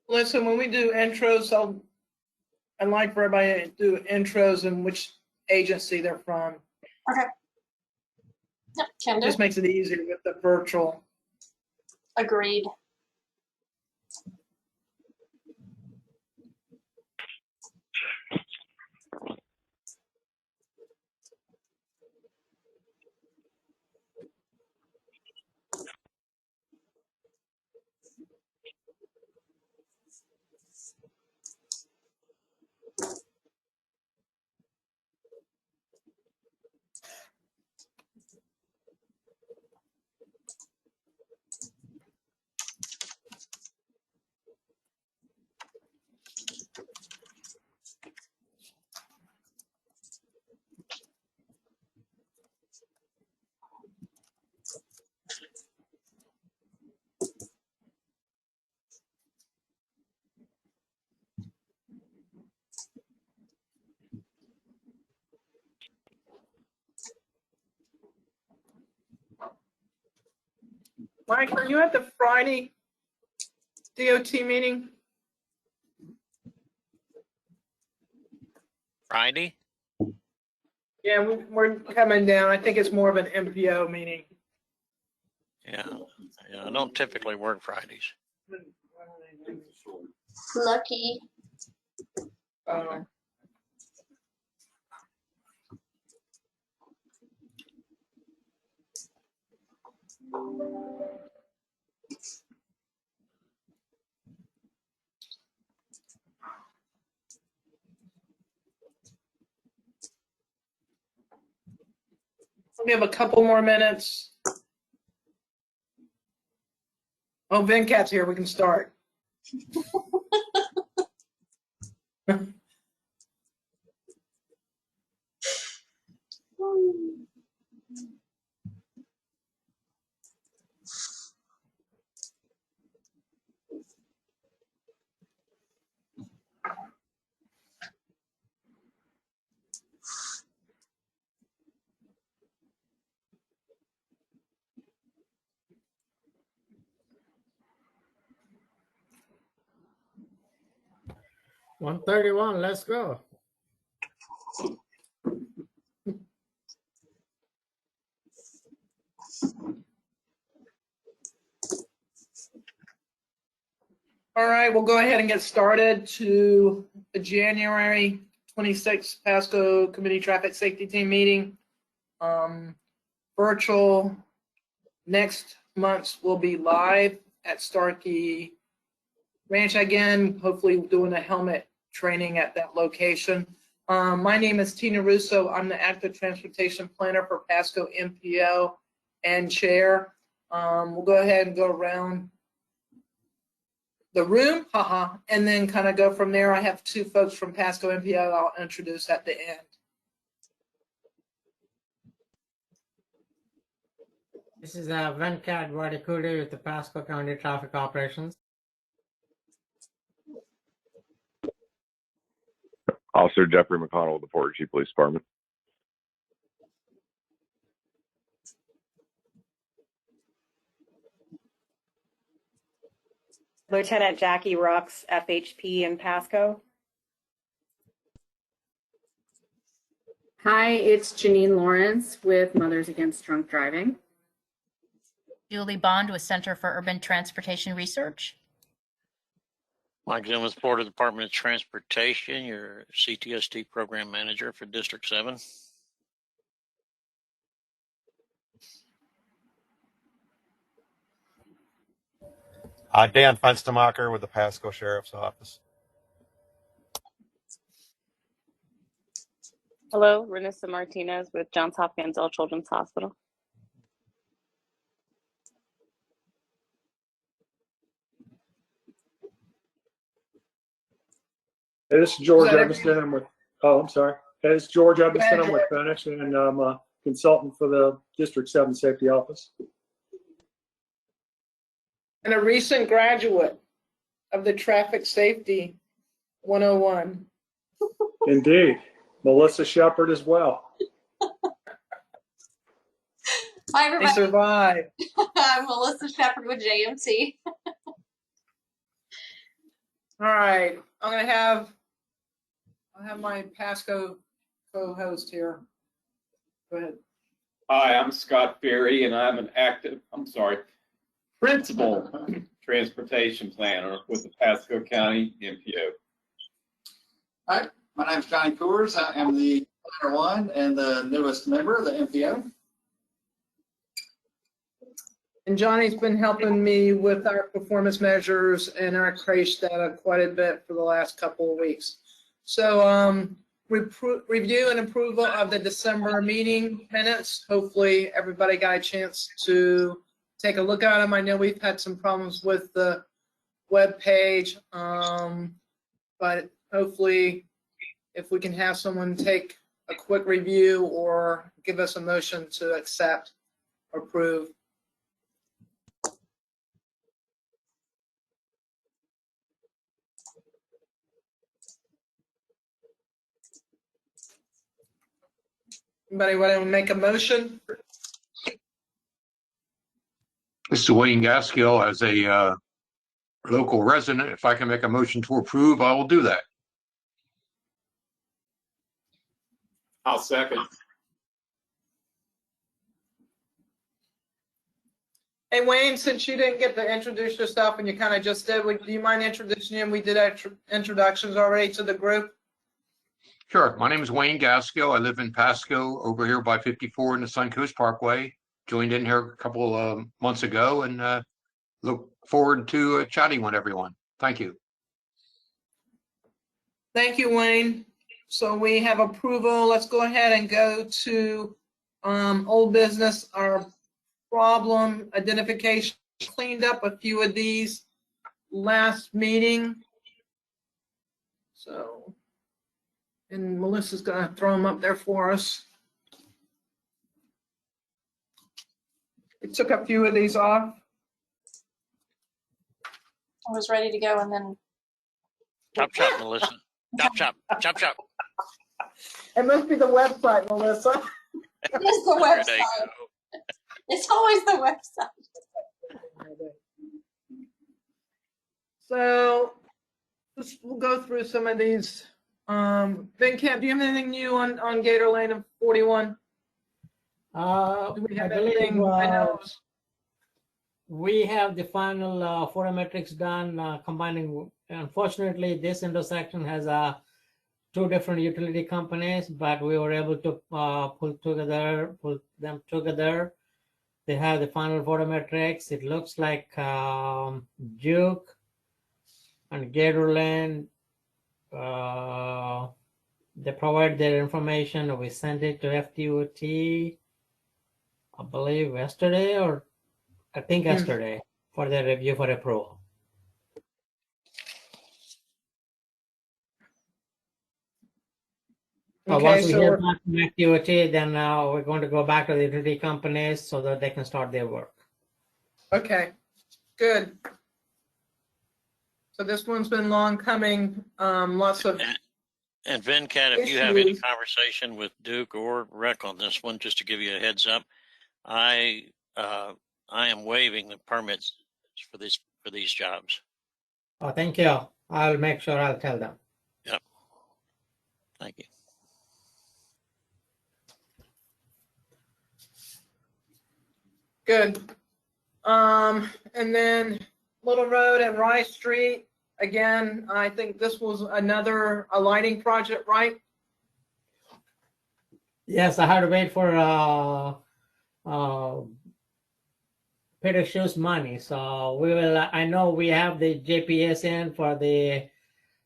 Listen, when we do intros, I'd like for everybody to do intros and which agency they're from. Okay. Yep, can It do. just makes it easier with the virtual. Agreed. Mike, are you at the Friday DOT meeting? Friday? Yeah, we're coming down. I think it's more of an MPO meeting. Yeah, I don't typically work Fridays. Lucky. We have a couple more minutes. Oh, Venkat's here. We can start. $131, let's go. All right, we'll go ahead and get started to the January 26th Pasco Committee Traffic Safety Team meeting. Virtual. Next month's will be live at Starkey Ranch again, hopefully doing a helmet training at that location. My name is Tina Russo. I'm the active transportation planner for Pasco MPO and chair. We'll go ahead and go around the room, and then kind of go from there. I have two folks from Pasco MPO I'll introduce at the end. This is Venkat Vadikudi with the Pasco County Traffic Operations. Officer Jeffrey McConnell with the Portage Chief Police Department. Lieutenant Jackie Rux, FHP in Pasco. Hi, it's Janine Lawrence with Mothers Against Drunk Driving. Julie Bond with Center for Urban Transportation Research. Mike Zim with Florida Department of Transportation, your CTST Program Manager for District 7. Dan Fenstemacher with the Pasco Sheriff's Office. Hello, Renessa Martinez with Johns Hopkins All Children's Hospital. Hey, this is George Evanston. I'm sorry. Hey, this is George Evanston. I'm with Finish, and I'm a consultant for the District 7 Safety Office. And a recent graduate of the Traffic Safety 101. Indeed. Melissa Shepard as well. Hi, everybody. They survived. I'm Melissa Shepard with JMT. All right, I'll have my Pasco co-host here. Go ahead. Hi, I'm Scott Ferry, and I'm an principal transportation planner with the Pasco County MPO. Hi, my name is Johnny Coors. I am the Planner 1 and the newest member of the MPO. And Johnny's been helping me with our performance measures and our crash data quite a bit for the last couple of weeks. So review and approval of the December meeting minutes. Hopefully everybody got a chance to take a look at them. I know we've had some problems with the web page, but hopefully if we can have someone take a quick review or give us a motion to accept or approve. Anybody want to make a motion? This is Wayne Gaskill. As a local resident, if I can make a motion to approve, I will do that. I'll second. Hey Wayne, since you didn't get to introduce yourself and you kind of just did, do you mind introducing him? We did introductions already to the group. Sure. My name is Wayne Gaskill. I live in Pasco over here by 54 in the Suncoast Parkway. Joined in here a couple of months ago and look forward to chatting with everyone. Thank you. Thank you, Wayne. So we have approval. Let's go ahead and go to old business. Our problem identification. Cleaned up a few of these last meeting. So, and Melissa's gonna throw them up there for us. We took a few of these off. I was ready to go and then. Chop, chop, Melissa. Chop, chop, chop, chop. It must be the website, Melissa. It is the website. It's always the website. So we'll go through some of these. Ben Camp, do you have anything new on Gator Lane of 41? Do we have anything? I know. We have the final photometrics done, combining. Unfortunately, this intersection has two different utility companies, but we were able to pull them together. They have the final photometrics. It looks like Duke and Gatorland. They provide their information. We sent it to FTOT, I believe yesterday, or I think yesterday, for their review for approval. Okay, Once we so hear back from FTOT, then we're going to go back to the utility companies so that they can start their work. okay, good. So this one's been long coming. Lots of. And Venkat, if you have any issues. conversation with Duke or Rec on this one, just to give you a heads up, I am waiving the permits for these jobs. Oh, thank you. I'll make sure I'll tell them. Yep. Thank you. Good. And then Little Road and Rice Street. Again, I think this was a lighting project, right? Yes, I had to wait for Peter Schuh's money. So we will, I know we have the JPS in for the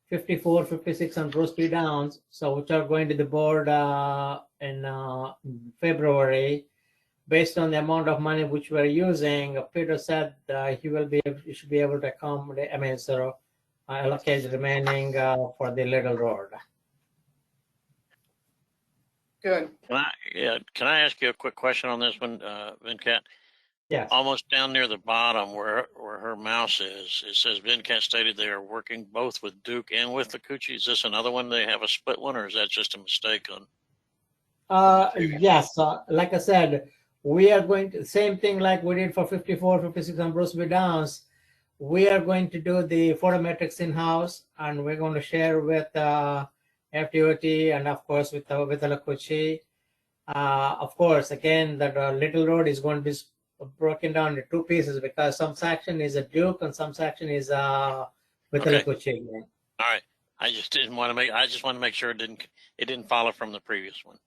54, 56 and Bruce B Downs. So which are going to the board in February. Based on the amount of money which we're using, Peter said he should be able to accommodate, allocate the remaining for the Little Road. Good. Can I ask you a quick question on this one, Venkat? Yes. Almost down near the bottom where her mouse is, it says Venkat stated they are working both with Duke and with the Coochie. Is this another one? They have a split one, or is that just a mistake on? Yes, like I said, we are going to same thing like we did for 54, 56 and Bruce B Downs. we are going to do the photometrics in-house, and we're going to share with FDOT and of course with the Kuchi. Of course, again, that Little Road is going to be broken down into two pieces because some section is a Duke and some section is with the Kuchi. All right. I just want to make sure it didn't follow from the previous one.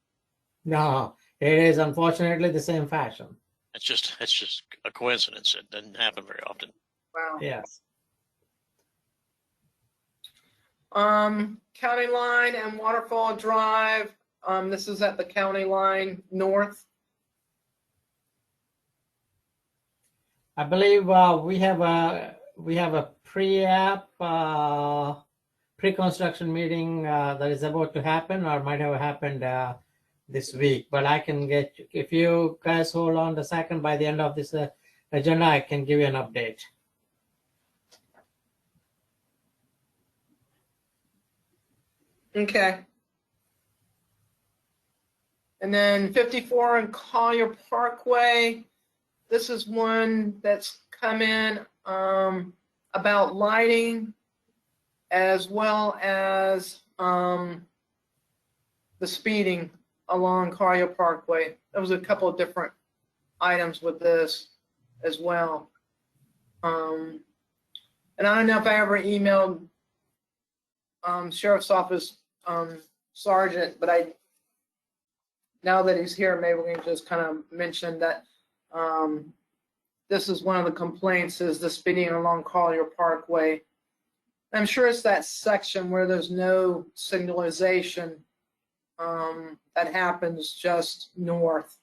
No, it is unfortunately the same fashion. It's just a coincidence. It doesn't happen very often. Wow. Yes. County Line and Waterfall Drive. This is at the county line north. I believe we have a pre-construction meeting that is about to happen or might have happened this week. But I can get, if you guys hold on a second, by the end of this agenda, I can give you an update. Okay. And then 54 and Collier Parkway. This is one that's come in about lighting as well as the speeding along Collier Parkway. There was a couple of different items with this as well. And I don't know if I ever emailed Sheriff's Office Sergeant, but now that he's here, maybe we can just kind of mention that this is one of the complaints is the speeding along Collier Parkway. I'm sure it's that section where there's no signalization that happens just north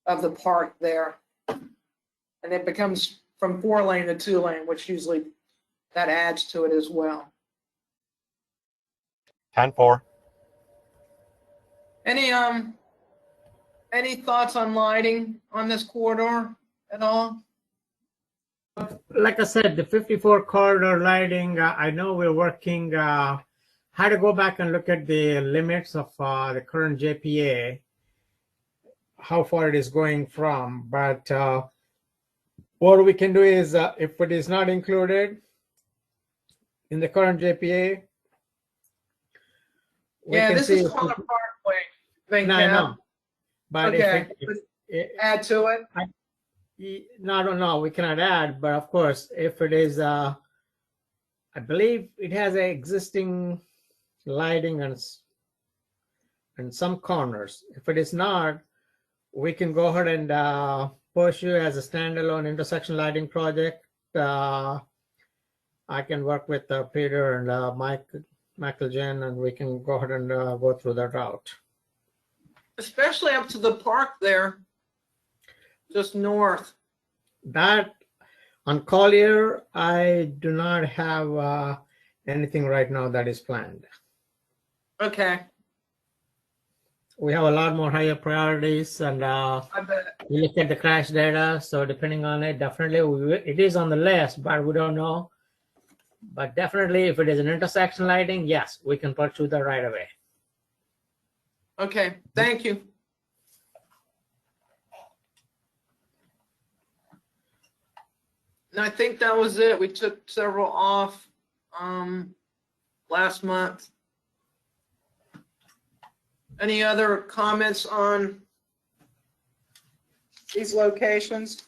of the park there. And it becomes from 4-lane to 2-lane, which usually that adds to it as well. 10-4. Any thoughts on lighting on this corridor at all? Like I said, the 54 corridor lighting, I know we're working, how to go back and look at the limits of the current JPA, how far it is going from. But what we can do is, if it is not included in the current JPA, yeah, this is Collier Parkway. No, I know. But okay. if add to it? No, we cannot add. But of course, if it is, I believe it has an existing lighting and some corners. If it is not, we can go ahead and pursue as a standalone intersection lighting project. I can work with Peter and Michael Jen, and we can go ahead and go through that route. Especially up to the park there, just north. That on Collier, I do not have anything right now that is planned. Okay. We have a lot more higher priorities, and we look at the crash data. So depending on it, definitely it is on the list, but we don't know. But definitely, if it is an intersection lighting, yes, we can pursue that right away. Okay, thank you. And I think that was it. We took several off last month. Any other comments on these locations?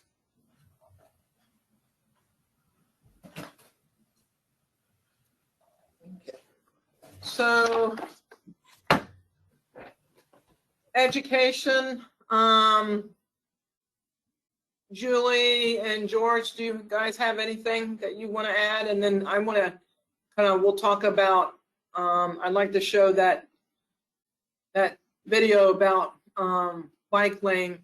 So, education, Julie and George, do you guys have anything that you want to add? And then I want to we'll talk about, I'd like to show that video about bike lane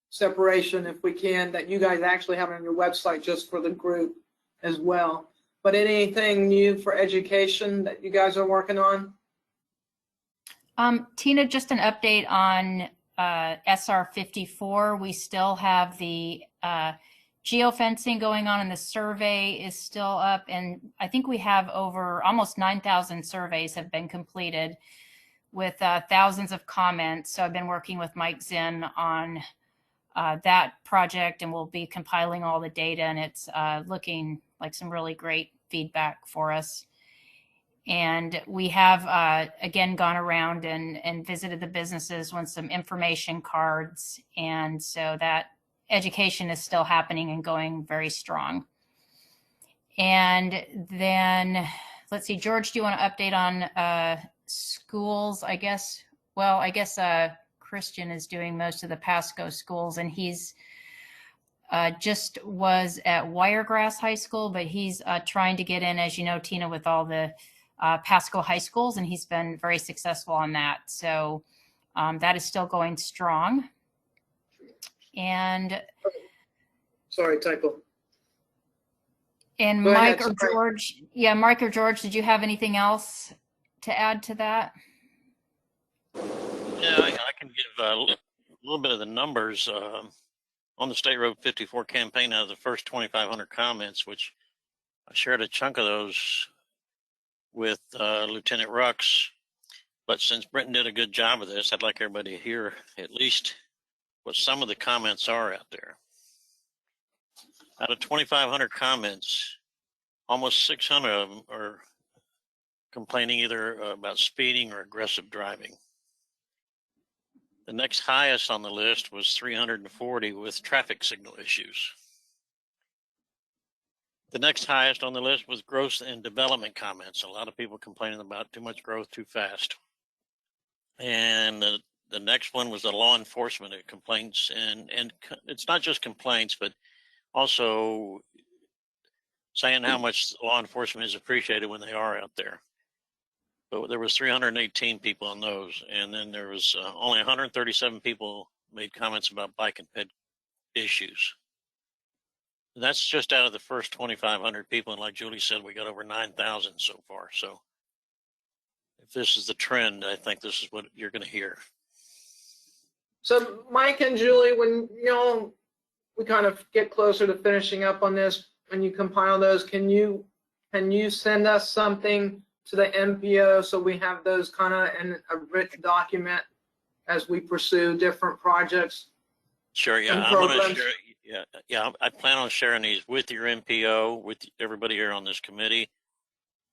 separation, if we can, that you guys actually have on your website just for the group as well. But anything new for education that you guys are working on? Tina, just an update on SR 54. We still have the geofencing going on, and the survey is still up. And I think we have over almost 9,000 surveys have been completed with thousands of comments. So I've been working with Mike Zinn on that project, and we'll be compiling all the data, and it's looking like some really great feedback for us. And we have, again, gone around and visited the businesses with some information cards. And so that education is still happening and going very strong. And then, let's see, George, do you want to update on schools? I guess, well, I guess Christian is doing most of the Pasco schools, and he's just was at Wiregrass High School, but he's trying to get in, as you know, Tina, with all the Pasco high schools, and he's been very successful on that. So that is still going strong. And sorry, typo. And Go Mike ahead, or sorry. George, yeah, Mike or George, did you have anything else to add to that? Yeah, I can give a little bit of the numbers on the State Road 54 campaign. Out of the first 2,500 comments, which I shared a chunk of those with Lieutenant Rux, but since Brenton did a good job of this, I'd like everybody to hear at least what some of the comments are out there. Out of 2,500 comments, almost 600 of them are complaining either about speeding or aggressive driving. The next highest on the list was 340 with traffic signal issues. The next highest on the list was growth and development comments. A lot of people complaining about too much growth too fast. And the next one was the law enforcement complaints. And it's not just complaints, but also saying how much law enforcement is appreciated when they are out there. But there was 318 people on those. And then there was only 137 people made comments about bike and ped issues. That's just out of the first 2,500 people. And like Julie said, we got over 9,000 so far. So if this is the trend, I think this is what you're going to hear. So Mike and Julie, when we kind of get closer to finishing up on this, when you compile those, can you send us something to the MPO so we have those kind of in a rich document as we pursue different projects? Sure. Yeah, I'm going to share. Yeah. I plan on sharing these with your MPO, with everybody here on this committee,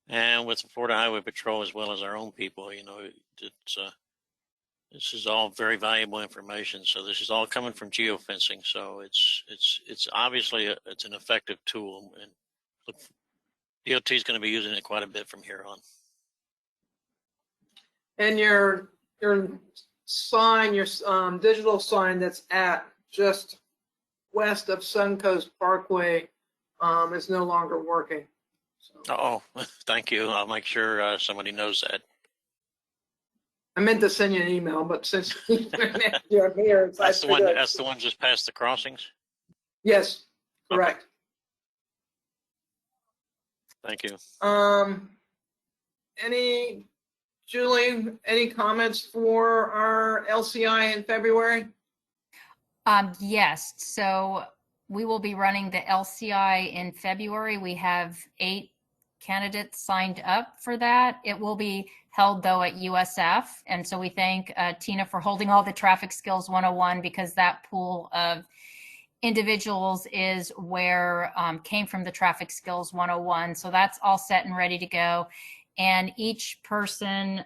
and with the Florida Highway Patrol, as well as our own people. This is all very valuable information. So this is all coming from geofencing. So it's obviously it's an effective tool, and DOT is going to be using it quite a bit from here on. And your sign, your digital sign that's at just west of Suncoast Parkway is no longer working. So. Oh, thank you. I'll make sure somebody knows that. I meant to send you an email, but since you're here, that's the one. That's the one just past the crossings. Yes, correct. Okay. Thank you. Julie, any comments for our LCI in February? Yes. So we will be running the LCI in February. We have 8 candidates signed up for that. It will be held, though, at USF. And so we thank Tina for holding all the Traffic Skills 101, because that pool of individuals is where came from the Traffic Skills 101. So that's all set and ready to go. And each person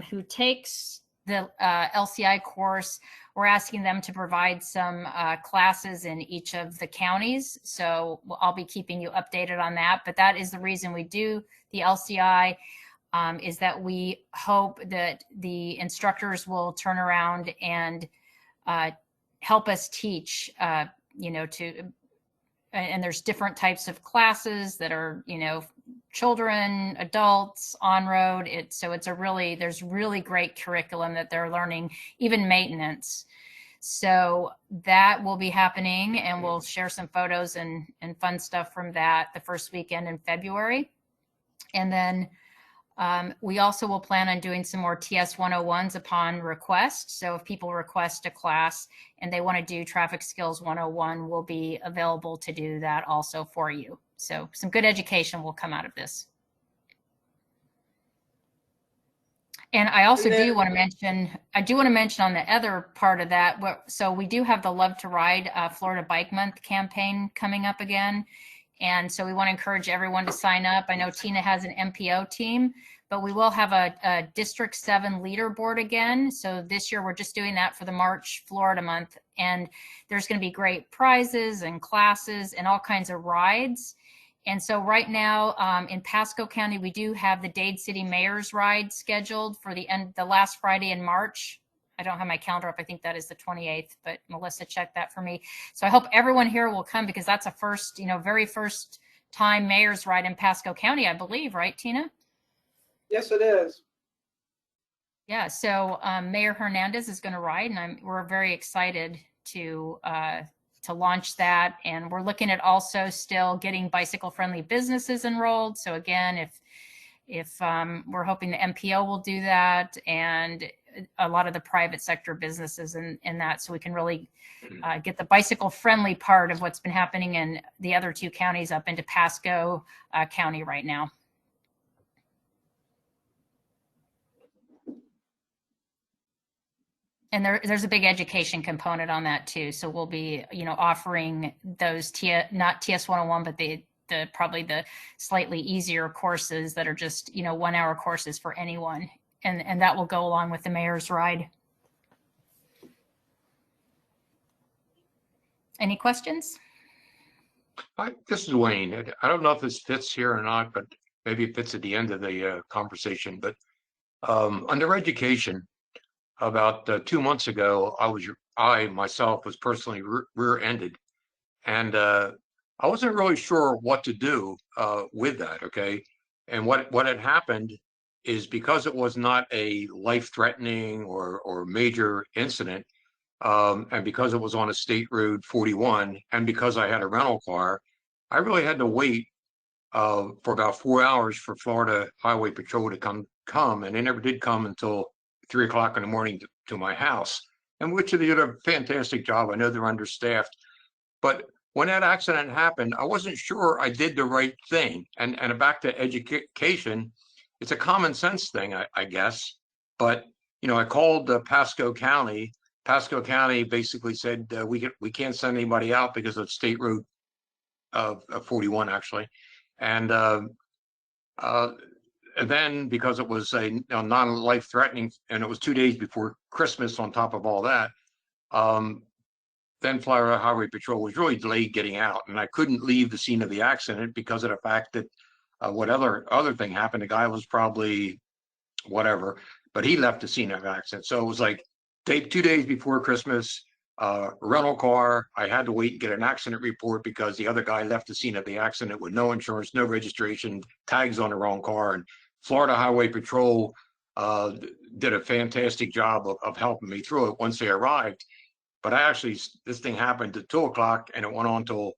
who takes the LCI course, we're asking them to provide some classes in each of the counties. So I'll be keeping you updated on that. But that is the reason we do the LCI, is that we hope that the instructors will turn around and help us teach, and there's different types of classes that are, children, adults, on-road. There's really great curriculum that they're learning, even maintenance. So that will be happening, and we'll share some photos and fun stuff from that the first weekend in February. And then we also will plan on doing some more TS 101s upon request. So if people request a class and they want to do Traffic Skills 101, we'll be available to do that also for you. So some good education will come out of this. And I also And then- do want to mention on the other part of that, so we do have the Love to Ride Florida Bike Month campaign coming up again. And so we want to encourage everyone to sign up. I know Tina has an MPO team, but we will have a District 7 leaderboard again. So this year we're just doing that for the March Florida month. And there's going to be great prizes and classes and all kinds of rides. And so right now in Pasco County, we do have the Dade City Mayor's Ride scheduled for the last Friday in March. I don't have my calendar up. I think that is the 28th, but Melissa checked that for me. So I hope everyone here will come because that's a first, very first time Mayor's Ride in Pasco County, I believe, right, Tina? Yes, it is. Yeah, so Mayor Hernandez is going to ride, and we're very excited to launch that. And we're looking at also still getting bicycle-friendly businesses enrolled. So again, if we're hoping the MPO will do that, and a lot of the private sector businesses in that, so we can really get the bicycle-friendly part of what's been happening in the other two counties up into Pasco County right now. And there's a big education component on that too. So we'll be, offering those not TS 101, but the probably the slightly easier courses that are just, 1 hour courses for anyone. And that will go along with the Mayor's Ride. Any questions? Hi, this is Wayne. I don't know if this fits here or not, but maybe it fits at the end of the conversation. But under education, about 2 months ago, I myself was personally rear-ended, and I wasn't really sure what to do with that. Okay, and what had happened is because it was not a life-threatening or major incident, and because it was on a State Road 41, and because I had a rental car, I really had to wait for about 4 hours for Florida Highway Patrol to come, and they never did come until 3 o'clock in the morning to my house, and which they did a fantastic job. I know they're understaffed, but when that accident happened, I wasn't sure I did the right thing. And back to education, it's a common sense thing, I guess. But I called Pasco County. Pasco County basically said we can't send anybody out because of State Road 41 actually, and then because it was a non-life threatening, and it was 2 days before Christmas on top of all that, then Florida Highway Patrol was really delayed getting out, and I couldn't leave the scene of the accident because of the fact that what other thing happened, the guy was probably whatever, but he left the scene of the accident. So it was like 2 days before Christmas, rental car. I had to wait and get an accident report because the other guy left the scene of the accident with no insurance, no registration, tags on the wrong car. And Florida Highway Patrol did a fantastic job of helping me through it once they arrived. But this thing happened at 2 o'clock, and it went on till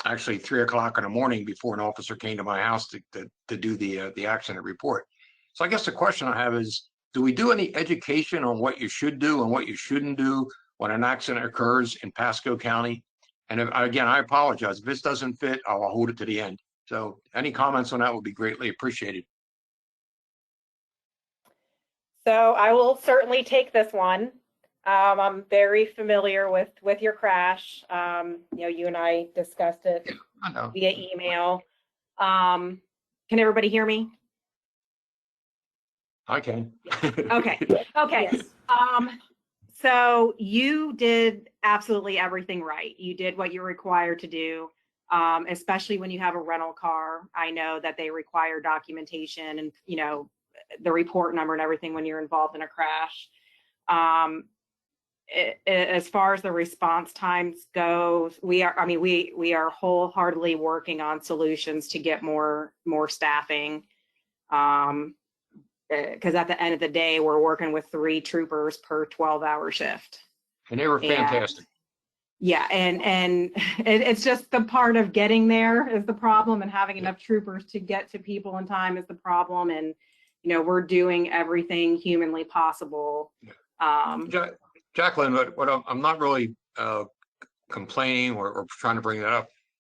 actually 3 o'clock in the morning before an officer came to my house to do the accident report. So I guess the question I have is, do we do any education on what you should do and what you shouldn't do when an accident occurs in Pasco County? And again, I apologize. If this doesn't fit, I'll hold it to the end. So any comments on that would be greatly appreciated. So I will certainly take this one. I'm very familiar with your crash. You and I discussed it via email. Can everybody hear me? I can. Okay. Okay. Yes. So you did absolutely everything right. You did what you're required to do, especially when you have a rental car. I know that they require documentation and, the report number and everything when you're involved in a crash. As far as the response times go, we are wholeheartedly working on solutions to get more staffing. Because at the end of the day, we're working with 3 troopers per 12-hour shift. And they were fantastic. And it's just the part of getting there is the problem, and having enough troopers to get to people in time is the problem. And, we're doing everything humanly possible. Jacqueline, what I'm not really complaining or trying to bring that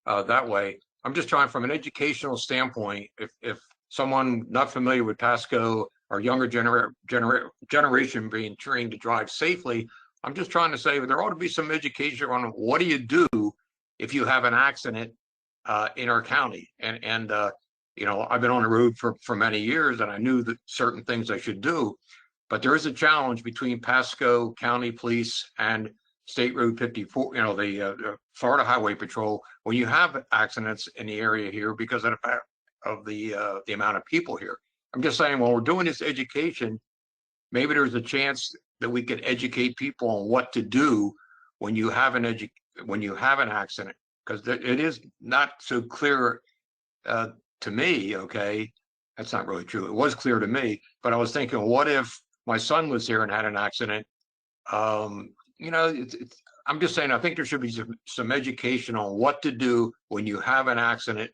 up that way. I'm just trying from an educational standpoint, if someone not familiar with Pasco our younger generation being trained to drive safely. I'm just trying to say there ought to be some education on what do you do if you have an accident in our county. And you know, I've been on the road for many years, and I knew that certain things I should do. But there is a challenge between Pasco County Police and State Road 54, you know, the Florida Highway Patrol, when you have accidents in the area here because of the amount of people here. I'm just saying, when we're doing this education, maybe there's a chance that we could educate people on what to do when you have an accident, because it is not so clear to me. Okay, that's not really true. It was clear to me, but I was thinking, what if my son was here and had an accident? You know, I'm just saying, I think there should be some education on what to do when you have an accident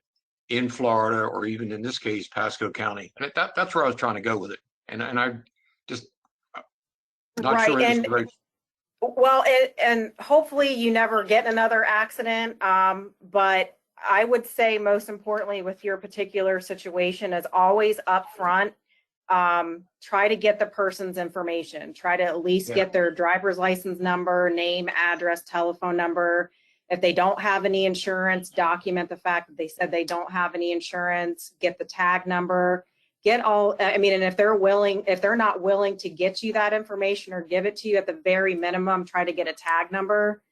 in Florida, or even in this case, Pasco County. And that's where I was trying to go with it. And I just not Right, sure this is and right. well, and hopefully you never get another accident. But I would say most importantly with your particular situation is always up front. Try to get the person's information. Try to at least get their driver's license number, name, address, telephone number. If they don't have any insurance, document the fact that they said they don't have any insurance, get the tag number, get all, I mean, and if they're not willing to get you that information or give it to you, at the very minimum, try to get a tag number.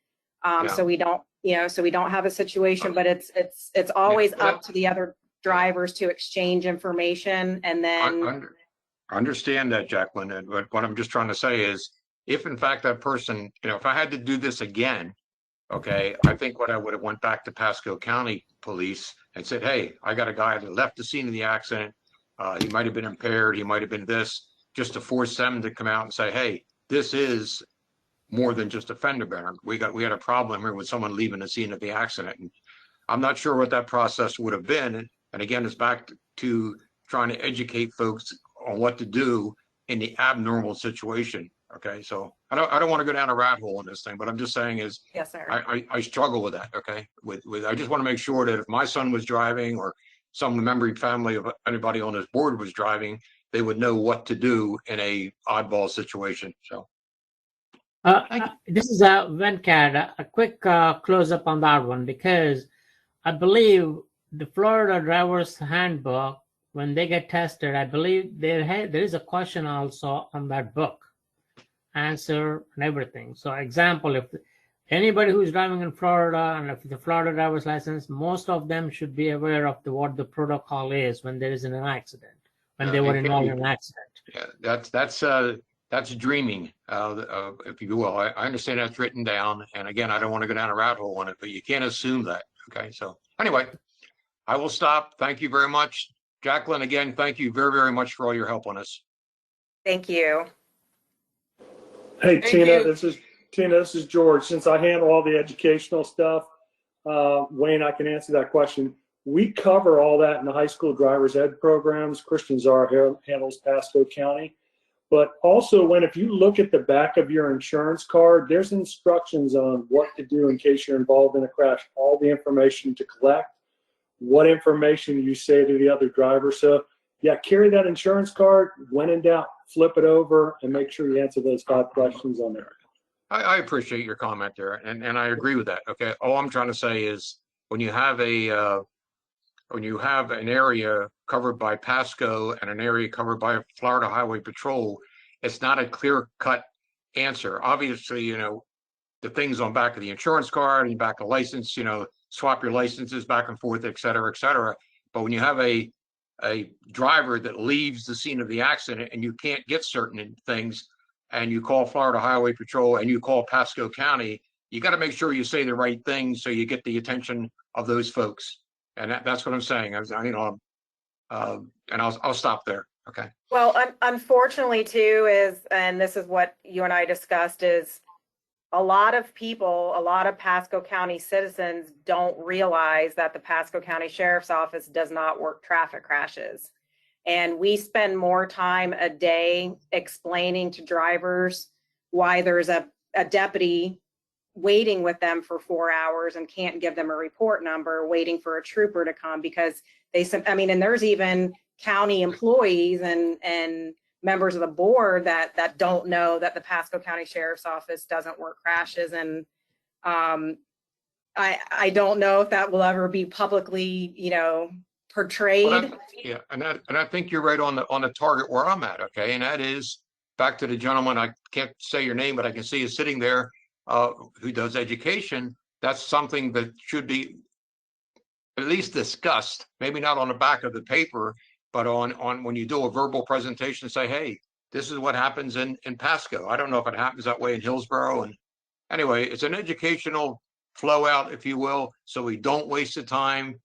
So we don't, you know, so we don't have a situation, but it's always up to the other drivers to exchange information. And then I understand that, Jacqueline, but what I'm just trying to say is, if in fact that person, you know, if I had to do this again, okay, I think what I would have went back to Pasco County Police and said, hey, I got a guy that left the scene of the accident. He might have been impaired. He might have been this, just to force them to come out and say, hey, this is more than just a fender bender. We had a problem here with someone leaving the scene of the accident. And I'm not sure what that process would have been. And again, it's back to trying to educate folks on what to do in the abnormal situation. Okay, so I don't want to go down a rat hole in this thing, but I'm just saying is, yes, sir. I struggle with that. Okay, with I just want to make sure that if my son was driving, or some member of family of anybody on this board was driving, they would know what to do in a oddball situation. So this is a Venkat, a quick close up on that one, because I believe the Florida Driver's Handbook, when they get tested, I believe there is a question also on that book, answer and everything. So example, if anybody who's driving in Florida and if the Florida driver's license, most of them should be aware of what the protocol is when there is an accident, when they were involved in an accident. Yeah, that's dreaming, if you will. I understand that's written down, and again, I don't want to go down a rat hole on it, but you can't assume that. Okay, so anyway, I will stop. Thank you very much. Jacqueline, again, thank you very, very much for all your help on this. Thank you. Hey, Tina, this is George. Since I handle all the educational stuff, Wayne, I can answer that question. We cover all that in the high school driver's ed programs. Christian Czar handles Pasco County. But also, if you look at the back of your insurance card, there's instructions on what to do in case you're involved in a crash, all the information to collect, what information you say to the other driver. So yeah, carry that insurance card. When in doubt, flip it over and make sure you answer those 5 questions on there. I appreciate your comment there, and I agree with that. Okay, all I'm trying to say is, when you have an area covered by Pasco and an area covered by Florida Highway Patrol, it's not a clear-cut answer. Obviously, you know, the things on back of the insurance card and back of license, you know, swap your licenses back and forth, et cetera, et cetera. But when you have a driver that leaves the scene of the accident and you can't get certain things, and you call Florida Highway Patrol and you call Pasco County, you got to make sure you say the right thing so you get the attention of those folks. And that's what I'm saying. And I'll stop there. Okay. Well, unfortunately too and this is what you and I discussed, is a lot of people, a lot of Pasco County citizens don't realize that the Pasco County Sheriff's Office does not work traffic crashes. And we spend more time a day explaining to drivers why there's a deputy waiting with them for 4 hours and can't give them a report number, waiting for a trooper to come, because and there's even county employees and members of the board that don't know that the Pasco County Sheriff's Office doesn't work crashes. And I don't know if that will ever be publicly, portrayed. Well, yeah, and I think you're right on the target where I'm at. Okay, and that is back to the gentleman. I can't say your name, but I can see you sitting there, who does education. That's something that should be at least discussed. Maybe not on the back of the paper, but on when you do a verbal presentation, say, hey, this is what happens in Pasco. I don't know if it happens that way in Hillsborough. And anyway, it's an educational flow out, if you will, so we don't waste the time.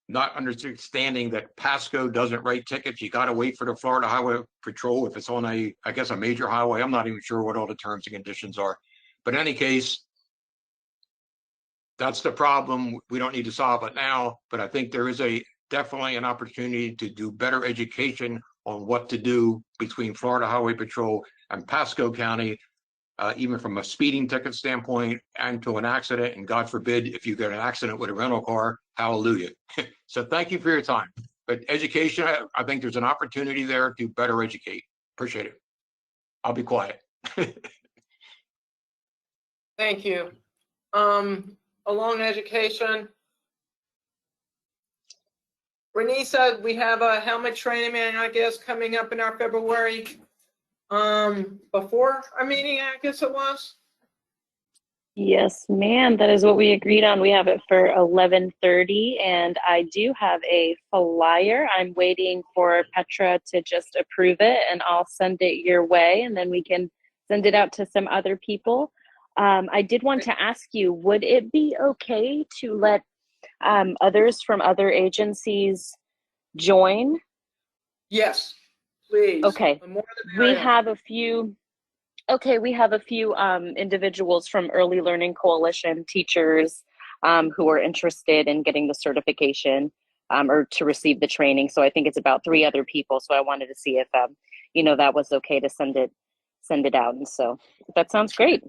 Not understanding that Pasco doesn't write tickets. You got to wait for the Florida Highway Patrol if it's on I guess a major highway. I'm not even sure what all the terms and conditions are. But in any case, that's the problem. We don't need to solve it now, but I think there is definitely an opportunity to do better education on what to do between Florida Highway Patrol and Pasco County, even from a speeding ticket standpoint and to an accident. And God forbid, if you get an accident with a rental car, hallelujah. So thank you for your time. But education, I think there's an opportunity there to better educate. Appreciate it. I'll be quiet. Thank you. Along education, Renee said we have a helmet training, I guess, coming up in our February, before our meeting, I guess it was. Yes, ma'am. That is what we agreed on. We have it for 11:30, and I do have a flyer. I'm waiting for Petra to just approve it, and I'll send it your way, and then we can send it out to some other people. I did want to ask you, would it be okay to let others from other agencies join? Yes, please. Okay. The more the We merrier. have a few. Okay, we have a few individuals from Early Learning Coalition, teachers who are interested in getting the certification or to receive the training. So I think it's about 3 other people. So I wanted to see if that was okay to send it out. And so that sounds great.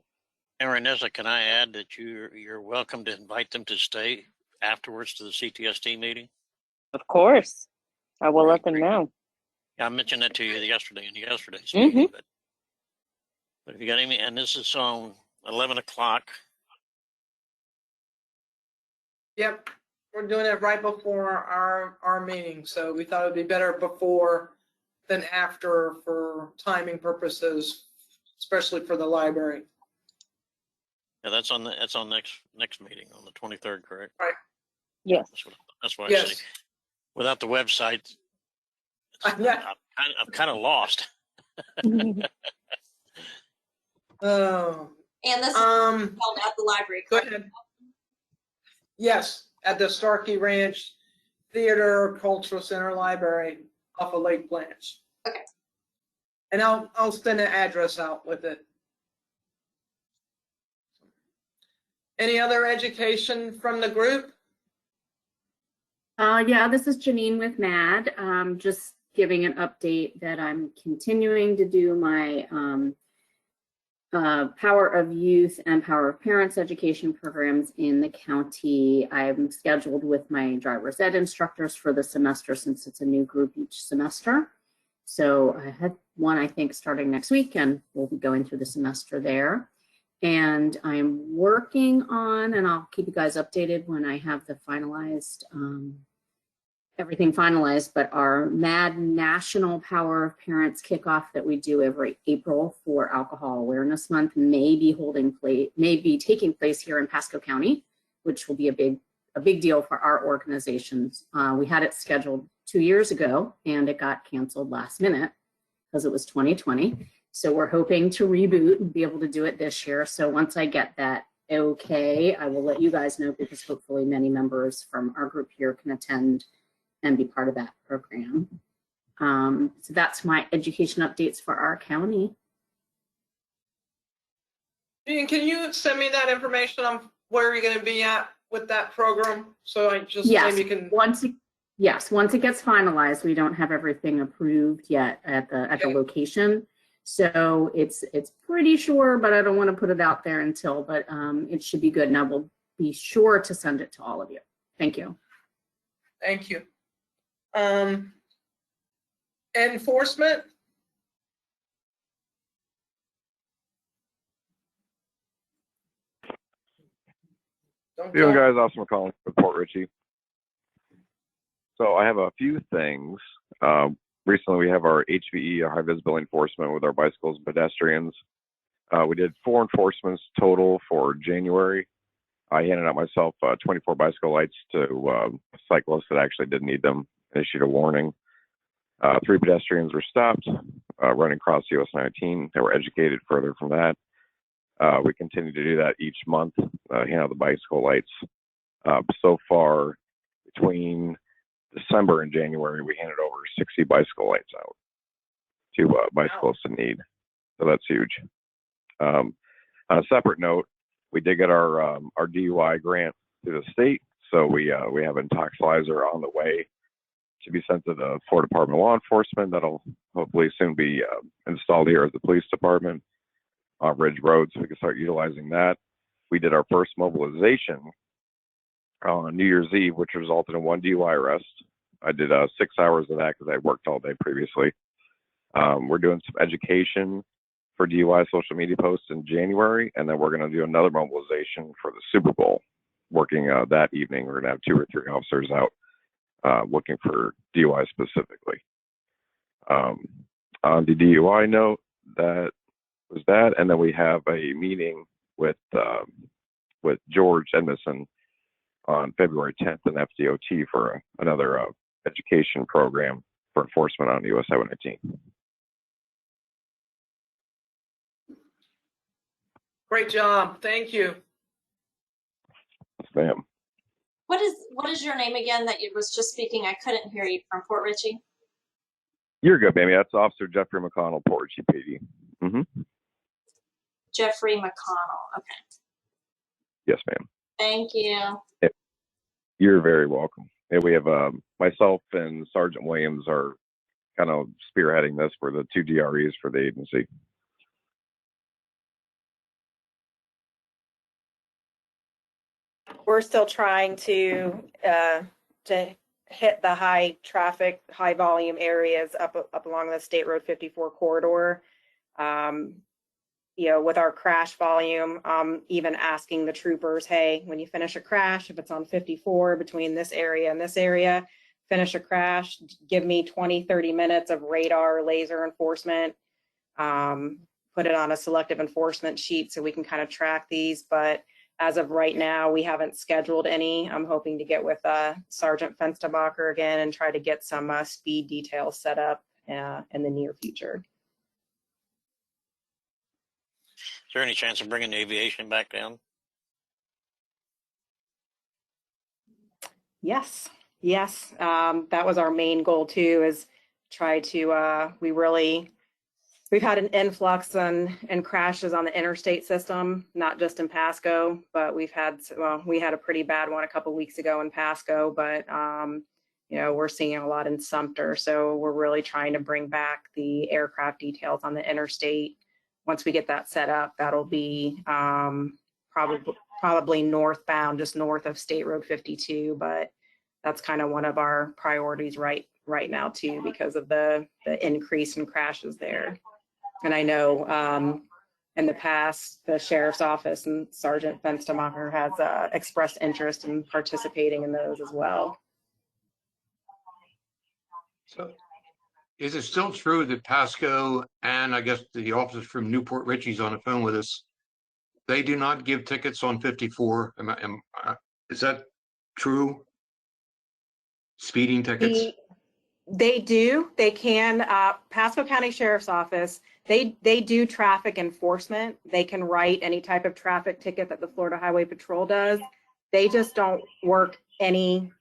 And Renessa, can I add that you're welcome to invite them to stay afterwards to the CTST meeting? Of course, I will let them know. Yeah, I mentioned that to you yesterday in yesterday's meeting, but if you got any, and this is on 11 o'clock. Yep, we're doing it right before our meeting, so we thought it'd be better before than after for timing purposes, especially for the library. Yeah, that's on next meeting on the 23rd, correct? Right. Yes. That's what I Yes. say. Without the website, I'm kind of lost. Oh. And this is held at the library. Go ahead. Yes, at the Starkey Ranch Theater Cultural Center Library off of Lake Blanche. Okay. And I'll send an address out with it. Any other education from the group? Yeah, this is Janine with MAD. Just giving an update that I'm continuing to do my Power of Youth and Power of Parents education programs in the county. I'm scheduled with my driver's ed instructors for the semester since it's a new group each semester. So I had one, I think, starting next week, and we'll be going through the semester there. And I'm working on, and I'll keep you guys updated when I have the finalized, everything finalized, but our MAD National Power of Parents kickoff that we do every April for Alcohol Awareness Month may be taking place here in Pasco County, which will be a big deal for our organizations. We had it scheduled 2 years ago, and it got canceled last minute because it was 2020. So we're hoping to reboot and be able to do it this year. So once I get that okay, I will let you guys know, because hopefully many members from our group here can attend and be part of that program. So that's my education updates for our county. Jean, can you send me that information on where you're going to be at with that program? So I just maybe can. Once it gets finalized, we don't have everything approved yet at the location. So it's pretty sure, but I don't want to put it out there until, but it should be good, and I will be sure to send it to all of you. Thank you. Thank you. Enforcement, Don't You jump. guys, Austin McCollum with Port Richey. So I have a few things. Recently, we have our HVE, our high visibility enforcement with our bicycles and pedestrians. We did 4 enforcements total for January. I handed out myself 24 bicycle lights to cyclists that actually didn't need them, issued a warning. 3 pedestrians were stopped running across US 19. They were educated further from that. We continue to do that each month, hand out the bicycle lights. So far, between December and January, we handed over 60 bicycle lights out to bicyclists in need. So that's huge. On a separate note, we did get our DUI grant through the state. So we have an intoxilizer on the way to be sent to the Florida Department of Law Enforcement. That'll hopefully soon be installed here at the police department on Ridge Road, so we can start utilizing that. We did our first mobilization on New Year's Eve, which resulted in 1 DUI arrest. I did 6 hours of that because I worked all day previously. We're doing some education for DUI social media posts in January, and then we're going to do another mobilization for the Super Bowl. Working that evening, we're going to have 2 or 3 officers out looking for DUI specifically. On the DUI note, that was that, and then we have a meeting with George Edmondson on February 10th in FDOT for another education program for enforcement on US Highway 19. Great job. Thank you. Yes, ma'am. What is your name again that you was just speaking? I couldn't hear you from Port Richey. You're good, baby. That's Officer Jeffrey McConnell, Port Richey PD. Mm-hmm. Jeffrey McConnell. Okay. Yes, ma'am. Thank you. You're very welcome. And we have myself and Sergeant Williams are kind of spearheading this for the 2 DREs for the agency. We're still trying to hit the high traffic, high volume areas up along the State Road 54 corridor. You know, with our crash volume, even asking the troopers, hey, when you finish a crash, if it's on 54 between this area and this area, finish a crash, give me 20, 30 minutes of radar laser enforcement, put it on a selective enforcement sheet so we can kind of track these. But as of right now, we haven't scheduled any. I'm hoping to get with Sergeant Fenstermacher again and try to get some speed details set up in the near future. Is there any chance of bringing the aviation back down? Yes, yes. That was our main goal too, is try to, we've had an influx and crashes on the interstate system, not just in Pasco, but we had a pretty bad one a couple weeks ago in Pasco, but you know, we're seeing a lot in Sumter. So we're really trying to bring back the aircraft details on the interstate. Once we get that set up, that'll be probably northbound, just north of State Road 52. But that's kind of one of our priorities right now too, because of the increase in crashes there. And I know in the past, the sheriff's office and Sergeant Fenstermacher has expressed interest in participating in those as well. So, is it still true that Pasco and I guess the officers from Newport Richey's on the phone with us, they do not give tickets on 54? Is that true? Speeding tickets? They do. They can. Pasco County Sheriff's Office, they do traffic enforcement. They can write any type of traffic ticket that the Florida Highway Patrol does. They just don't work any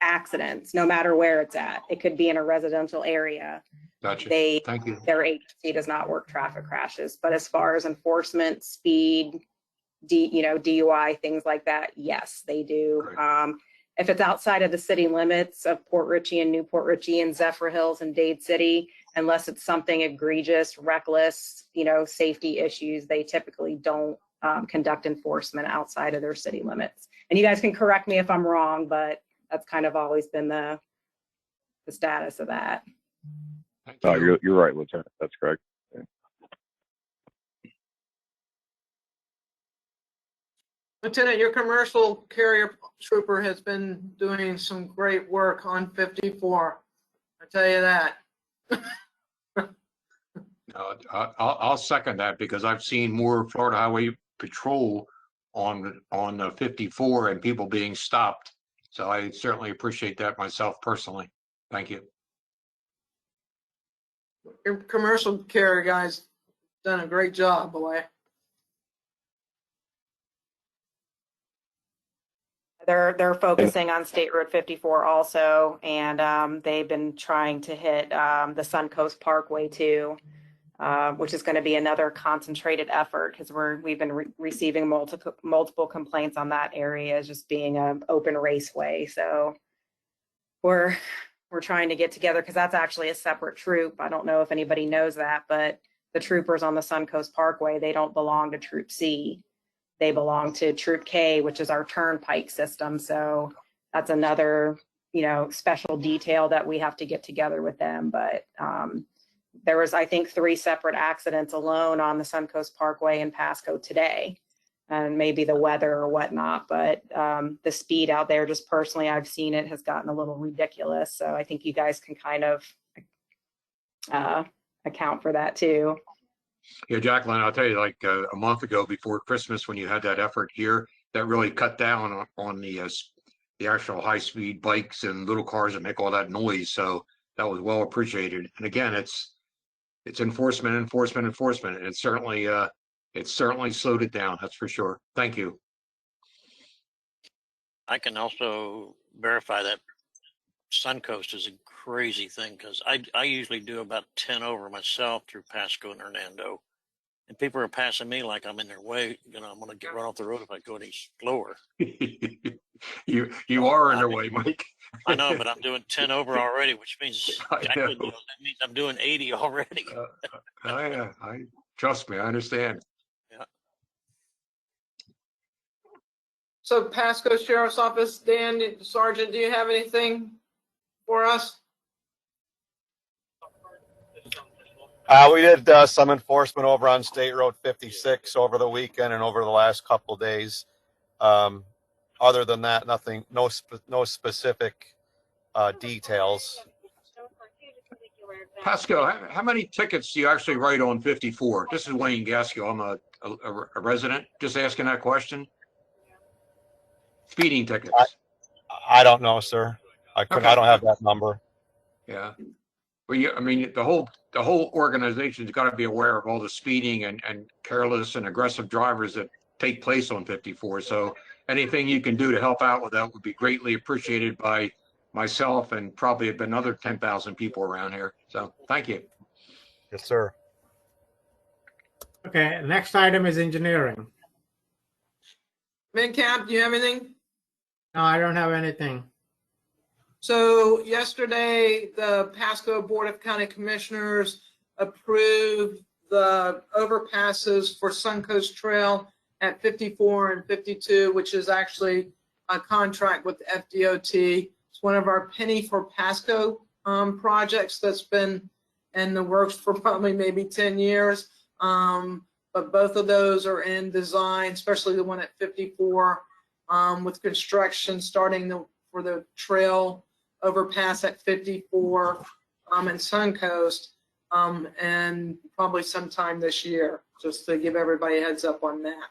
accidents, no matter where it's at. It could be in a residential area. Gotcha. Thank you. Their agency does not work traffic crashes. But as far as enforcement, speed, DUI, things like that, yes, they do. If it's outside of the city limits of Port Richey and Newport Richey and Zephyr Hills and Dade City, unless it's something egregious, reckless, safety issues, they typically don't conduct enforcement outside of their city limits. And you guys can correct me if I'm wrong, but that's kind of always been the status of that. You're right, Lieutenant. That's correct. Lieutenant, your commercial carrier trooper has been doing some great work on 54. I tell you that. I'll second that because I've seen more Florida Highway Patrol on 54 and people being stopped. So I certainly appreciate that myself personally. Thank you. Your commercial carrier guy's done a great job, boy. They're focusing on State Road 54 also, and they've been trying to hit the Suncoast Parkway too, which is going to be another concentrated effort because we've been receiving multiple complaints on that area as just being an open raceway. So we're trying to get together because that's actually a separate troop. I don't know if anybody knows that, but the troopers on the Suncoast Parkway, they don't belong to Troop C. They belong to Troop K, which is our turnpike system. So that's another, special detail that we have to get together with them. But there was, I think, 3 separate accidents alone on the Suncoast Parkway in Pasco today, and maybe the weather or whatnot. But the speed out there, just personally, I've seen it, has gotten a little ridiculous. So I think you guys can kind of account for that too. Yeah, Jacqueline, I'll tell you, like a month ago before Christmas, when you had that effort here, that really cut down on the actual high-speed bikes and little cars that make all that noise. So that was well appreciated. And again, it's enforcement, and it's certainly slowed it down. That's for sure. Thank you. I can also verify that Suncoast is a crazy thing because I usually do about 10 over myself through Pasco and Hernando, and people are passing me like I'm in their way. I'm going to run off the road if I go any slower. You are in their way, Mike. I know, but I'm doing 10 over already, which means that means I'm doing 80 already. I trust me, I understand. Yeah. So Pasco Sheriff's Office, Dan, Sergeant, do you have anything for us? We did some enforcement over on State Road 56 over the weekend and over the last couple of days. Other than that, nothing, no specific details. Pasco, how many tickets do you actually write on 54? This is Wayne Gaskell. I'm a resident. Just asking that question. Speeding tickets. I don't know, sir. I Okay. don't have that number. Yeah. Well, the whole organization's got to be aware of all the speeding and careless and aggressive drivers that take place on 54. So anything you can do to help out with that would be greatly appreciated by myself and probably another 10,000 people around here. So thank you. Yes, sir. Okay, next item is engineering. Mincap, do you have anything? No, I don't have anything. So yesterday, the Pasco Board of County Commissioners approved the overpasses for Suncoast Trail at 54 and 52, which is actually a contract with FDOT. It's one of our Penny for Pasco projects that's been in the works for probably maybe 10 years. But both of those are in design, especially the one at 54, with construction starting for the trail overpass at 54 and Suncoast, and probably sometime this year, just to give everybody a heads up on that.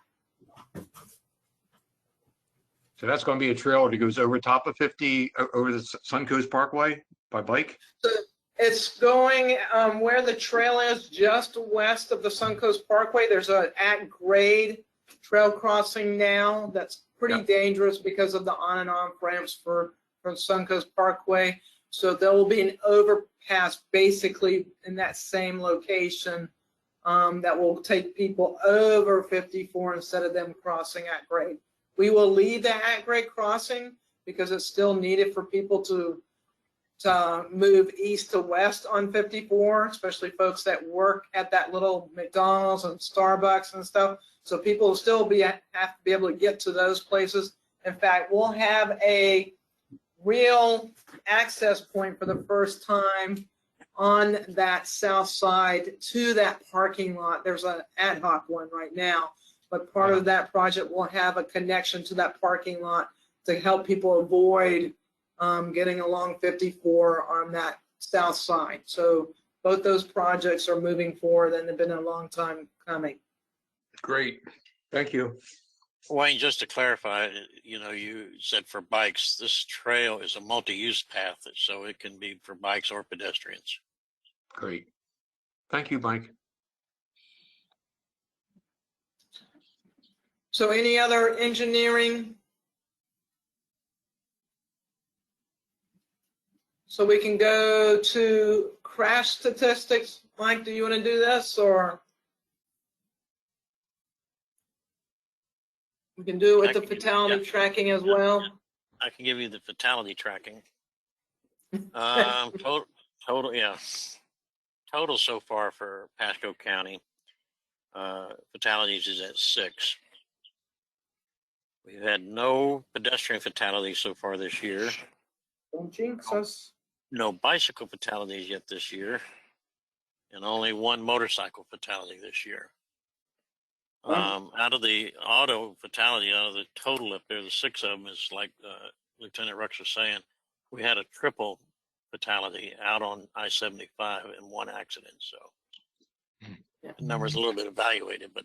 So that's going to be a trail that goes over top of 50, over the Suncoast Parkway by bike? So it's going where the trail is, just west of the Suncoast Parkway. There's a at-grade trail crossing now that's pretty dangerous because of the on and off ramps for Suncoast Parkway. So there will be an overpass basically in that same location that will take people over 54 instead of them crossing at grade. We will leave the at grade crossing because it's still needed for people to move east to west on 54, especially folks that work at that little McDonald's and Starbucks and stuff. So people will still have to be able to get to those places. In fact, we'll have a real access point for the first time on that south side to that parking lot. There's an ad hoc one right now, but part of that project will have a connection to that parking lot to help people avoid getting along 54 on that south side. So both those projects are moving forward and they've been a long time coming. Great. Thank you. Wayne, just to clarify, you said for bikes, this trail is a multi-use path, so it can be for bikes or pedestrians. Great. Thank you, Mike. So any other engineering? So we can go to crash statistics. Mike, do you want to do this, or we can do it with the fatality tracking as well? I can give you the fatality tracking. Total, yeah. Total so far for Pasco County, fatalities is at 6. We've had no pedestrian fatalities so far this year. Don't jinx us. No bicycle fatalities yet this year, and only 1 motorcycle fatality this year. Out of the auto fatality, out of the total up there, the 6 of them is like Lieutenant Rux was saying, we had a triple fatality out on I-75 in 1 accident. So the number's a little bit evaluated, but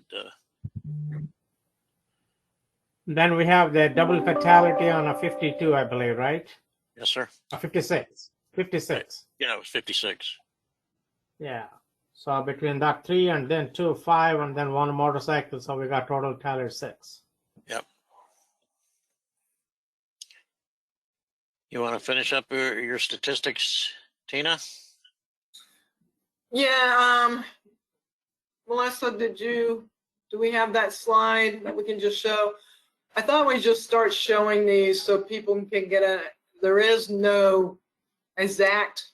Then we have the double fatality on a 52, I believe, right? yes, sir. 56. 56. Yeah, it was 56. Yeah. So between that 3 and then 2, 5, and then 1 motorcycle. So we got total tally 6. Yep. You want to finish up your statistics, Tina? Yeah. Melissa, do we have that slide that we can just show? I thought we'd just start showing these so people can there is no exact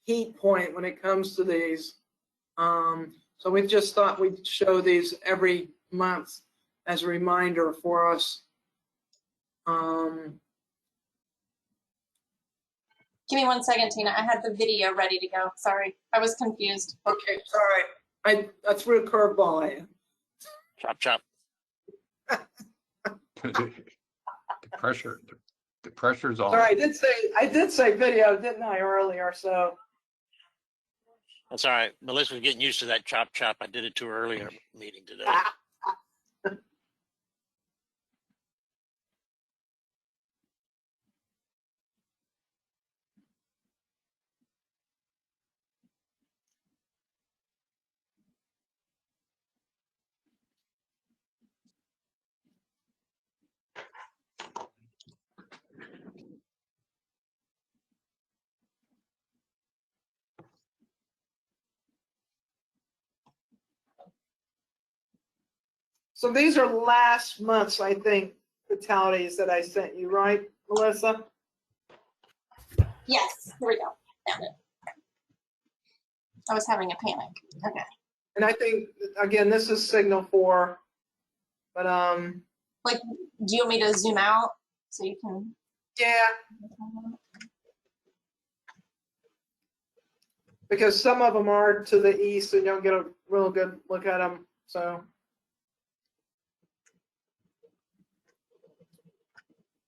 heat point when it comes to these. So we just thought we'd show these every month as a reminder for us. Give me 1 second, Tina. I had the video ready to go. Sorry, I was confused. Okay, sorry. I threw a curveball at you. Chop, chop. The pressure's on. Sorry, I did say video, didn't I, earlier? So That's all right. Melissa's getting used to that chop, chop. I did it to her earlier meeting today. So these are last month's, I think, fatalities that I sent you, right, Melissa? Yes, here we go. Found it. I was having a panic. Okay. And I think, again, this is signal 4, but like, do you want me to zoom out so you can? Yeah. Because some of them are to the east and you don't get a real good look at them. So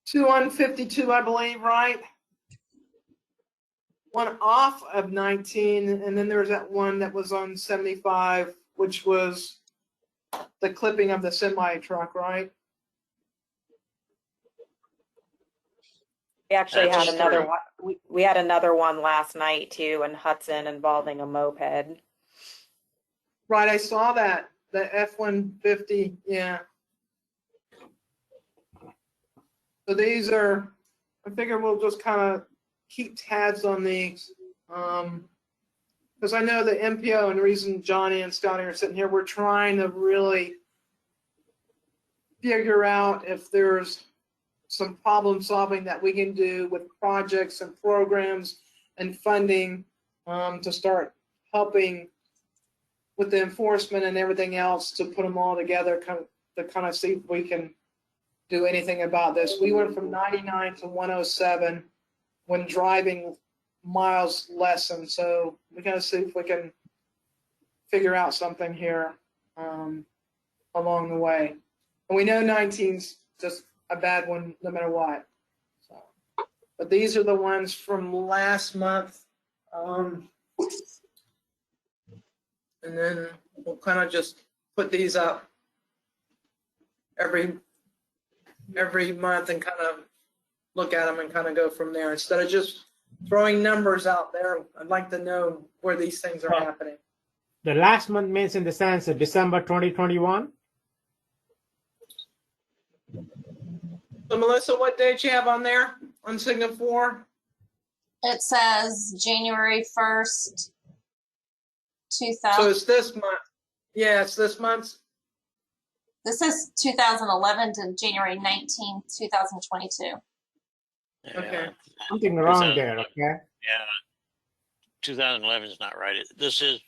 2 on 52, I believe, right? 1 off of 19, and then there's that one that was on 75, which was the clipping of the semi truck, right? We actually That's had another true. one. We had another one last night too in Hudson involving a moped. Right, I saw that. The F-150, yeah. So these are, I figure we'll just kind of keep tabs on these. Because I know the MPO, and the reason Johnny and Scotty are sitting here, we're trying to really figure out if there's some problem solving that we can do with projects and programs and funding to start helping with the enforcement and everything else to put them all together to kind of see if we can do anything about this. We went from 99 to 107 when driving miles lessened, so we gotta see if we can figure out something here. along the way. And we know 19's just a bad one no matter what. So, but these are the ones from last month. And then we'll kind of just put these up every month and kind of look at them and kind of go from there. Instead of just throwing numbers out there, I'd like to know where these things are happening. The last month means in the sense of December 2021. So Melissa, what date you have on there on Sigma 4? It says January 1st, 2000. So it's this month. Yeah, it's this month. This is 2011 to January 19th, 2022. Yeah, Okay. Something wrong there, okay? Yeah, 2011 is not right. This is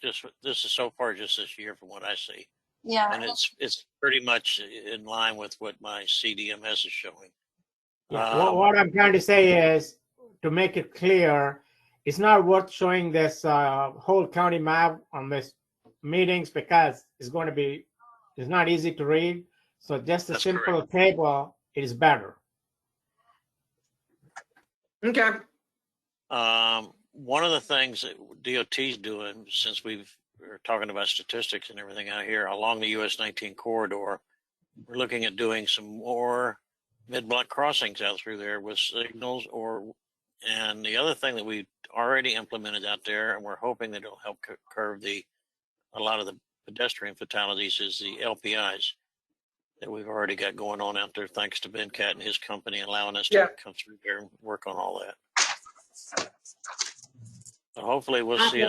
so far just this year from what I see, Yeah. and it's pretty much in line with what my CDMS is showing. Yeah, what I'm trying to say is, to make it clear, it's not worth showing this whole county map on this meetings because it's not easy to read. So just a simple table is better. Okay. One of the things that DOT's doing, since we're talking about statistics and everything out here along the US 19 corridor, we're looking at doing some more mid-block crossings out through there with signals. And the other thing that we already implemented out there, and we're hoping that it'll help curb a lot of the pedestrian fatalities, is the LPIs that we've already got going on out there, thanks to Ben Cat and his company allowing us to come through there and work on all that. So hopefully we'll see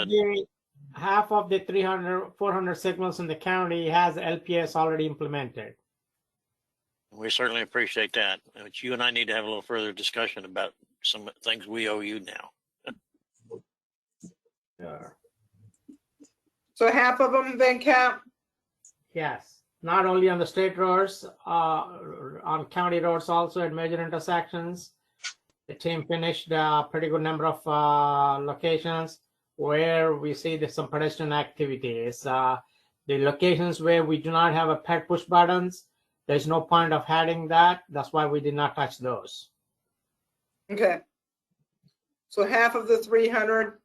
half of the 400 signals in the county has LPS already implemented. We certainly appreciate that. But you and I need to have a little further discussion about some things we owe you now. Sure. So half of them then cap? Yes, not only on the state roads, on county roads also at major intersections. The team finished a pretty good number of locations where we see there's some pedestrian activities. The locations where we do not have a pet push buttons, there's no point of having that. That's why we did not touch those. Okay. So half of the 300,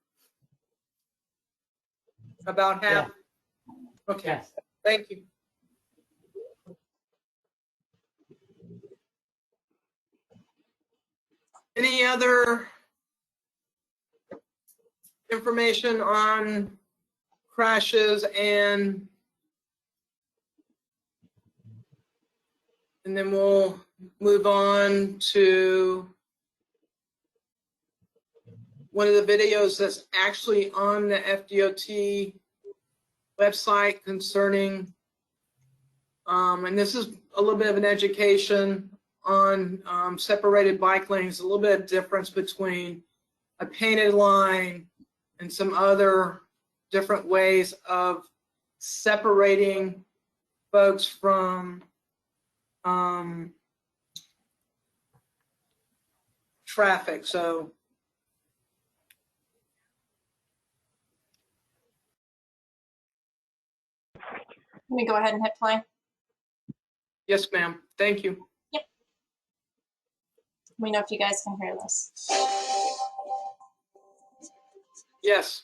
about half? Yeah. Okay, yes. Thank you. Any other information on crashes and then we'll move on to one of the videos that's actually on the FDOT website concerning, and this is a little bit of an education on separated bike lanes, a little bit of difference between a painted line and some other different ways of separating folks from traffic. So let me go ahead and hit play. Yes, ma'am. Thank you. Yep. Let me know if you guys can hear this. Yes.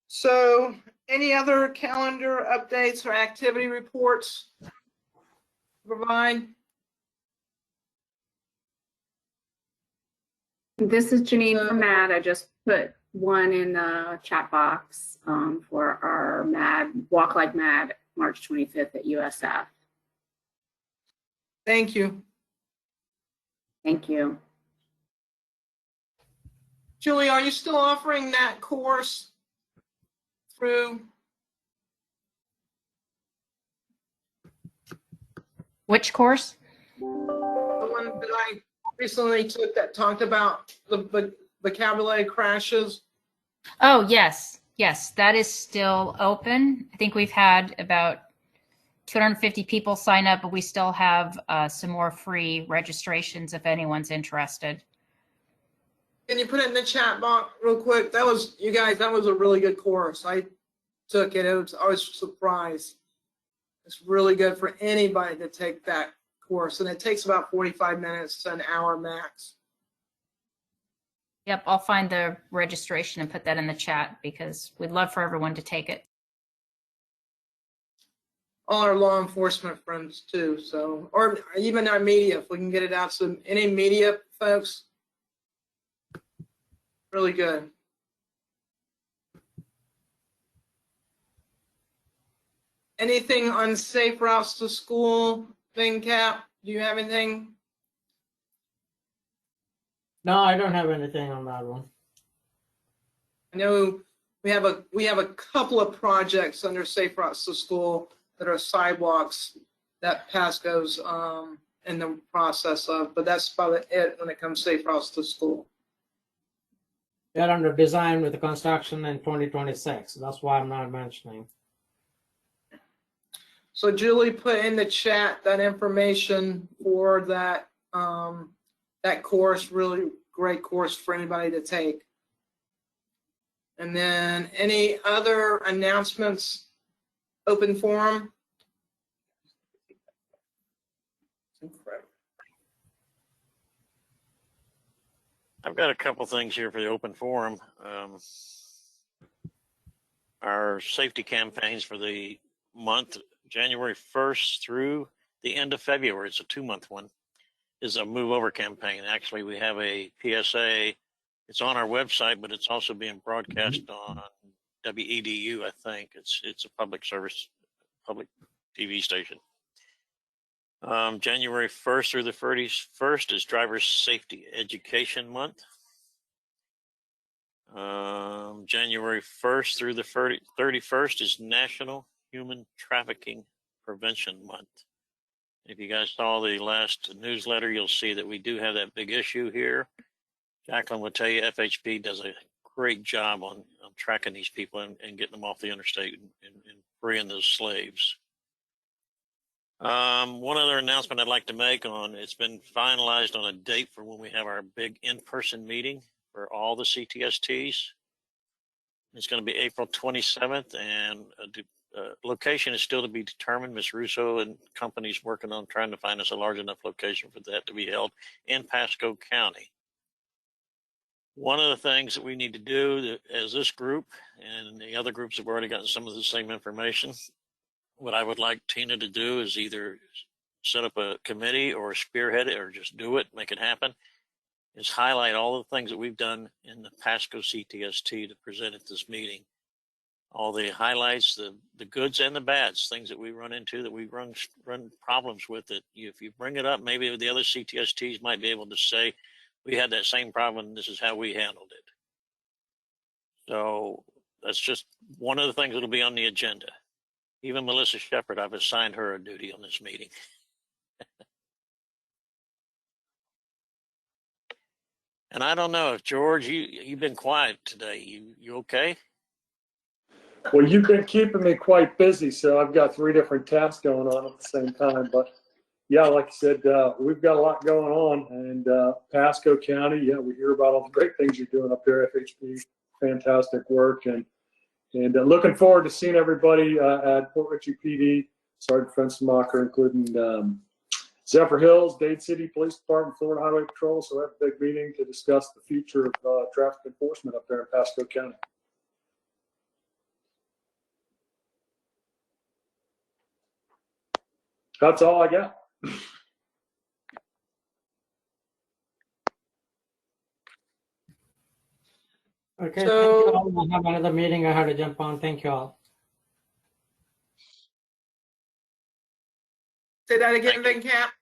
So, any other calendar updates or activity reports to provide? This is Janine from MAD. I just put one in the chat box for our MAD, Walk Like MAD, March 25th at USF. Thank you. Thank you. Julie, are you still offering that course through? Which course? The one that I recently took that talked about the vocabulary crashes. Oh, yes. Yes, that is still open. I think we've had about 250 people sign up, but we still have some more free registrations if anyone's interested. Can you put it in the chat box real quick? That was, you guys, that was a really good course. I took it. I was surprised. It's really good for anybody to take that course, and it takes about 45 minutes to an hour max. Yep, I'll find the registration and put that in the chat because we'd love for everyone to take it. All our law enforcement friends too, so, or even our media, if we can get it out to any media folks. Really good. Anything on safe routes to school, Cap? Do you have anything? No, I don't have anything on that one. I know we have a couple of projects under safe routes to school that are sidewalks that Pasco's in the process of, but that's about it when it comes to safe routes to school. They're under design with the construction in 2026. That's why I'm not mentioning. So Julie put in the chat that information for that that course, really great course for anybody to take. And then any other announcements, open forum? Incredible. I've got a couple things here for the open forum. Our safety campaigns for the month, January 1st through the end of February, it's a 2-month one, is a move over campaign. Actually, we have a PSA. It's on our website, but it's also being broadcast on WEDU, I think. It's a public service, public TV station. January 1st through the 31st is Driver Safety Education Month. January 1st through the 31st is National Human Trafficking Prevention Month. If you guys saw the last newsletter, you'll see that we do have that big issue here. Jacqueline will tell you FHP does a great job on tracking these people and getting them off the interstate and freeing those slaves. One other announcement I'd like to make on, it's been finalized on a date for when we have our big in-person meeting for all the CTSTs. It's going to be April 27th, and location is still to be determined. Ms. Russo and company's working on trying to find us a large enough location for that to be held in Pasco County. One of the things that we need to do as this group, and the other groups have already gotten some of the same information, what I would like Tina to do is either set up a committee or spearhead it or just do it, make it happen, is highlight all the things that we've done in the Pasco CTST to present at this meeting. All the highlights, the goods and the bads, things that we run into, that we run problems with, that if you bring it up, maybe the other CTSTs might be able to say, we had that same problem and this is how we handled it. So that's just one of the things that'll be on the agenda. Even Melissa Shepard, I've assigned her a duty on this meeting. And I don't know if George, you've been quiet today. You okay? Well, you've been keeping me quite busy, so I've got 3 different tasks going on at the same time. But yeah, like I said, we've got a lot going on, and Pasco County, yeah, we hear about all the great things you're doing up there, FHP, fantastic work, and looking forward to seeing everybody at Port Richey PD, Sergeant Fenstermacher, including Zephyr Hills, Dade City Police Department, Florida Highway Patrol. So we have a big meeting to discuss the future of traffic enforcement up there in Pasco County. That's all I got. Okay, So- thank you all. I have another meeting I have to jump on. Thank you all. Say that again, Camp.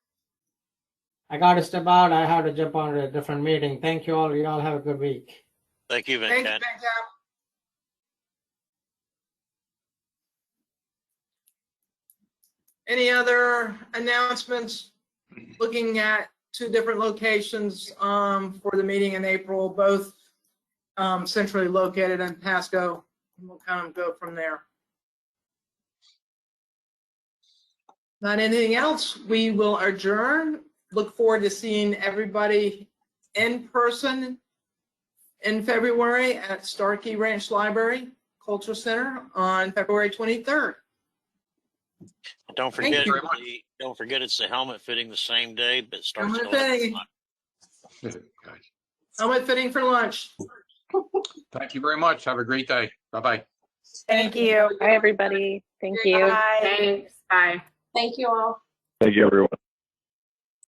I got to step out. I have to jump on to a different meeting. Thank you all. You all have a good week. Thank you, Thank you, Venkat. Camp. Any other announcements? Looking at 2 different locations for the meeting in April, both centrally located in Pasco. We'll kind of go from there. Not anything else. We will adjourn. Look forward to seeing everybody in person in February at Starkey Ranch Library Cultural Center on February 23rd. Don't Thank forget, you. don't forget it's the helmet fitting the same day, but starts at Helmet 11 fitting. o'clock. Helmet fitting for lunch. Thank you very much. Have a great day. Bye-bye. Thank you. Bye, everybody. Thank you. Bye. Thanks. Bye. Thank you all. Thank you, everyone.